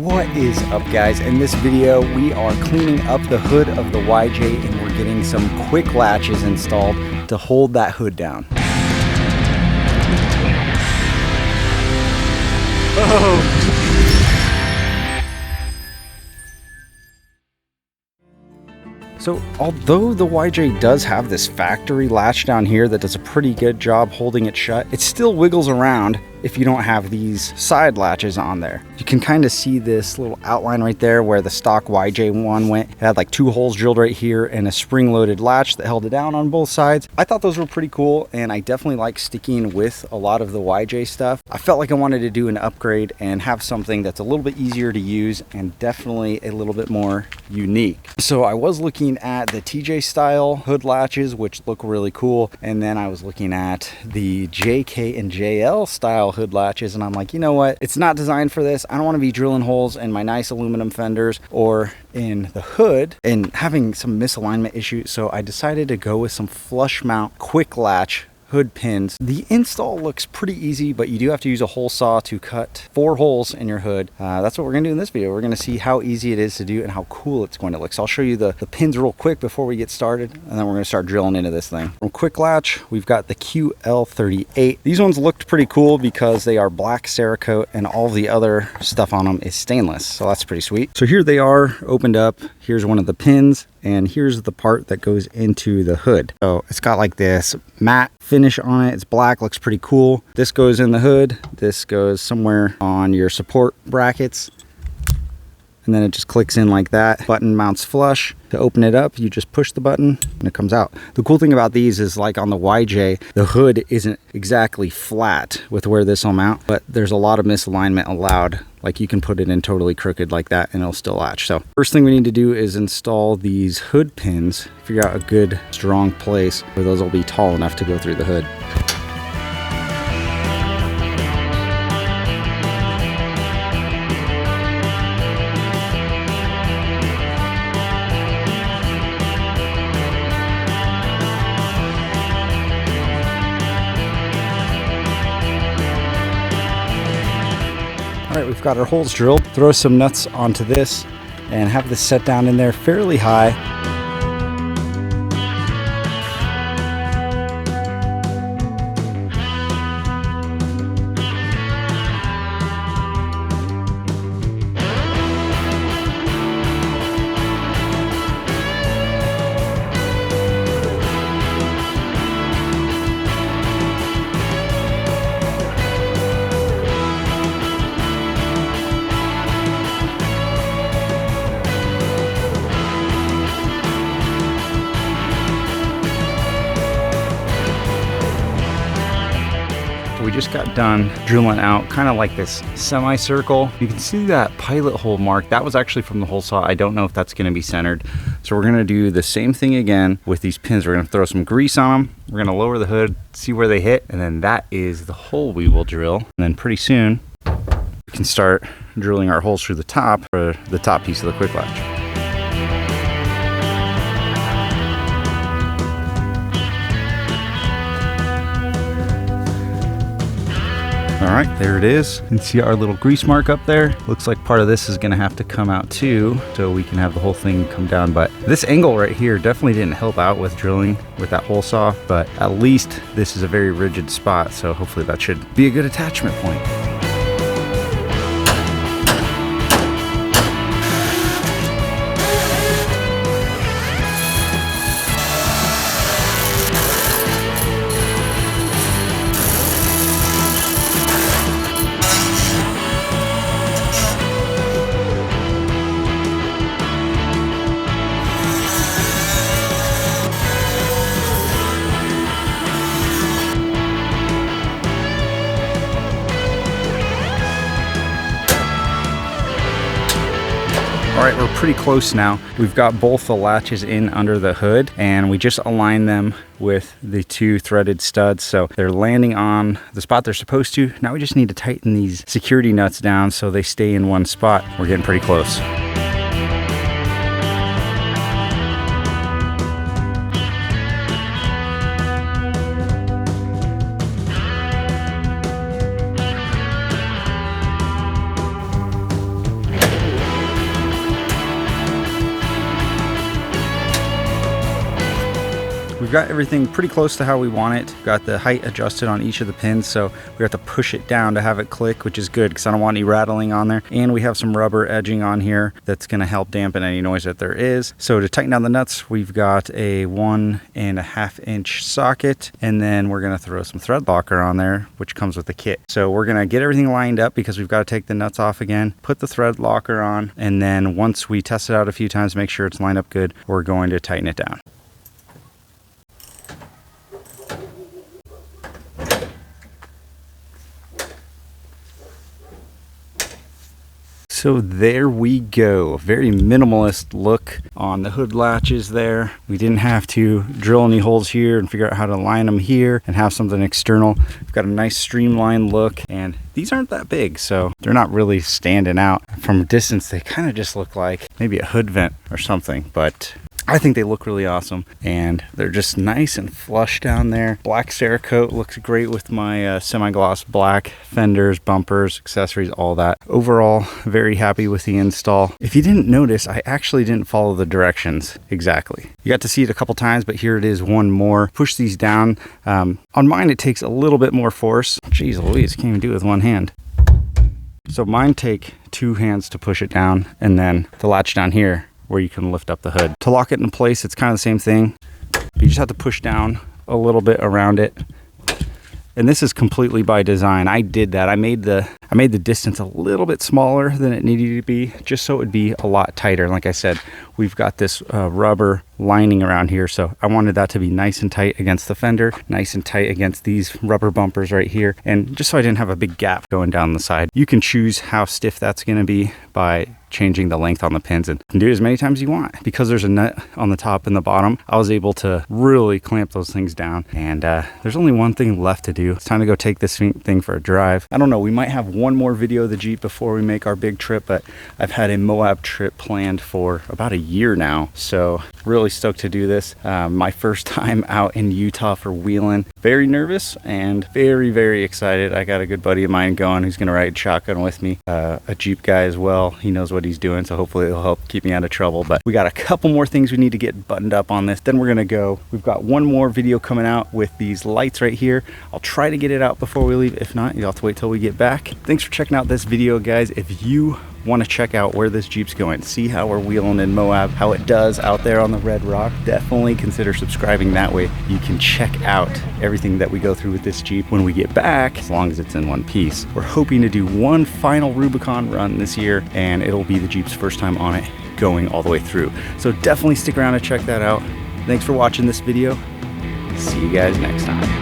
What is up, guys? In this video we are cleaning up the hood of the YJ and we're getting some Quik latches installed to hold that hood down. Oh. So although the YJ does have this factory latch down here that does a pretty good job holding it shut, it still wiggles around if you don't have these side latches on there. You can kind of see this little outline right there where the stock YJ one went. It had like 2 holes drilled right here and a spring-loaded latch that held it down on both sides. I thought those were pretty cool, and I definitely like sticking with a lot of the YJ stuff. I felt like I wanted to do an upgrade and have something that's a little bit easier to use and definitely a little bit more unique. So I was looking at the TJ style hood latches, which look really cool, and then I was looking at the JK and JL style hood latches, and I'm like, you know what, it's not designed for this. I don't want to be drilling holes in my nice aluminum fenders or in the hood and having some misalignment issues, so I decided to go with some flush mount Quik Latch hood pins. The install looks pretty easy, but you do have to use a hole saw to cut 4 holes in your hood. That's what we're gonna do in this video. We're gonna see how easy it is to do and how cool it's going to look. So I'll show you the pins real quick before we get started, and then we're gonna start drilling into this thing. From Quik Latch, we've got the QL-38. These ones looked pretty cool because they are black Cerakote and all the other stuff on them is stainless. So that's pretty sweet. So here they are opened up. Here's one of the pins, and here's the part that goes into the hood. So it's got like this matte finish on it. It's black, looks pretty cool. This goes in the hood. This goes somewhere on your support brackets, and then it just clicks in like that. Button mounts flush. To open it up, you just push the button and it comes out. The cool thing about these is, like on the YJ, the hood isn't exactly flat with where this will mount, but there's a lot of misalignment allowed. Like you can put it in totally crooked like that and it'll still latch. So first thing we need to do is install these hood pins, figure out a good strong place where those will be tall enough to go through the hood. All right, we've got our holes drilled. Throw some nuts onto this and have this set down in there fairly high. We just got done drilling out kind of like this semicircle. You can see that pilot hole mark. That was actually from the hole saw. I don't know if that's going to be centered. So we're going to do the same thing again with these pins. We're going to throw some grease on them. We're going to lower the hood, see where they hit, and then that is the hole we will drill. And then pretty soon we can start drilling our holes through the top for the top piece of the Quik Latch. All right, there it is. You can see our little grease mark up there. Looks like part of this is gonna have to come out too, so we can have the whole thing come down. But this angle right here definitely didn't help out with drilling with that hole saw, but at least this is a very rigid spot, so hopefully that should be a good attachment point. All right, we're pretty close now. We've got both the latches in under the hood, and we just align them with the 2 threaded studs. So they're landing on the spot they're supposed to. Now we just need to tighten these security nuts down so they stay in one spot. We're getting pretty close. we've got everything pretty close to how we want it. We've got the height adjusted on each of the pins, so we have to push it down to have it click, which is good because I don't want any rattling on there. And we have some rubber edging on here that's going to help dampen any noise that there is. So to tighten down the nuts, we've got a 1.5 inch socket, and then we're going to throw some thread locker on there, which comes with the kit. So we're going to get everything lined up because we've got to take the nuts off again, put the thread locker on, and then once we test it out a few times, make sure it's lined up good, we're going to tighten it down. So there we go. Very minimalist look on the hood latches there. We didn't have to drill any holes here and figure out how to line them here and have something external. We've got a nice streamlined look, and these aren't that big, so they're not really standing out. From a distance, they kind of just look like maybe a hood vent or something, but I think they look really awesome, and they're just nice and flush down there. Black Cerakote looks great with my semi-gloss black fenders, bumpers, accessories, all that. Overall, very happy with the install. If you didn't notice, I actually didn't follow the directions exactly. You got to see it a couple times, but here it is one more. Push these down. On mine, it takes a little bit more force. Jeez Louise, can't even do it with one hand. So mine take 2 hands to push it down, and then the latch down here where you can lift up the hood. To lock it in place, it's kind of the same thing. You just have to push down a little bit around it. And this is completely by design. I did that. I made the distance a little bit smaller than it needed to be, just so it would be a lot tighter. Like I said, we've got this rubber lining around here, so I wanted that to be nice and tight against the fender, nice and tight against these rubber bumpers right here, and just so I didn't have a big gap going down the side. You can choose how stiff that's going to be by changing the length on the pins, and you can do it as many times as you want. Because there's a nut on the top and the bottom, I was able to really clamp those things down, and there's only one thing left to do. It's time to go take this thing for a drive. I don't know, we might have one more video of the Jeep before we make our big trip, but I've had a Moab trip planned for about a year now, so really stoked to do this. My first time out in Utah for wheeling. Very nervous and very, very excited. I got a good buddy of mine going who's gonna ride shotgun with me, a Jeep guy as well. He knows what he's doing, so hopefully it'll help keep me out of trouble. But we got a couple more things we need to get buttoned up on this, then we're gonna go. We've got one more video coming out with these lights right here. I'll try to get it out before we leave. If not, you'll have to wait till we get back. Thanks for checking out this video, guys. If you want to check out where this Jeep's going, see how we're wheeling in Moab, how it does out there on the Red Rock, definitely consider subscribing. That way you can check out everything that we go through with this Jeep when we get back, as long as it's in one piece. We're hoping to do one final Rubicon run this year, and it'll be the Jeep's first time on it going all the way through. So definitely stick around and check that out. Thanks for watching this video. See you guys next time.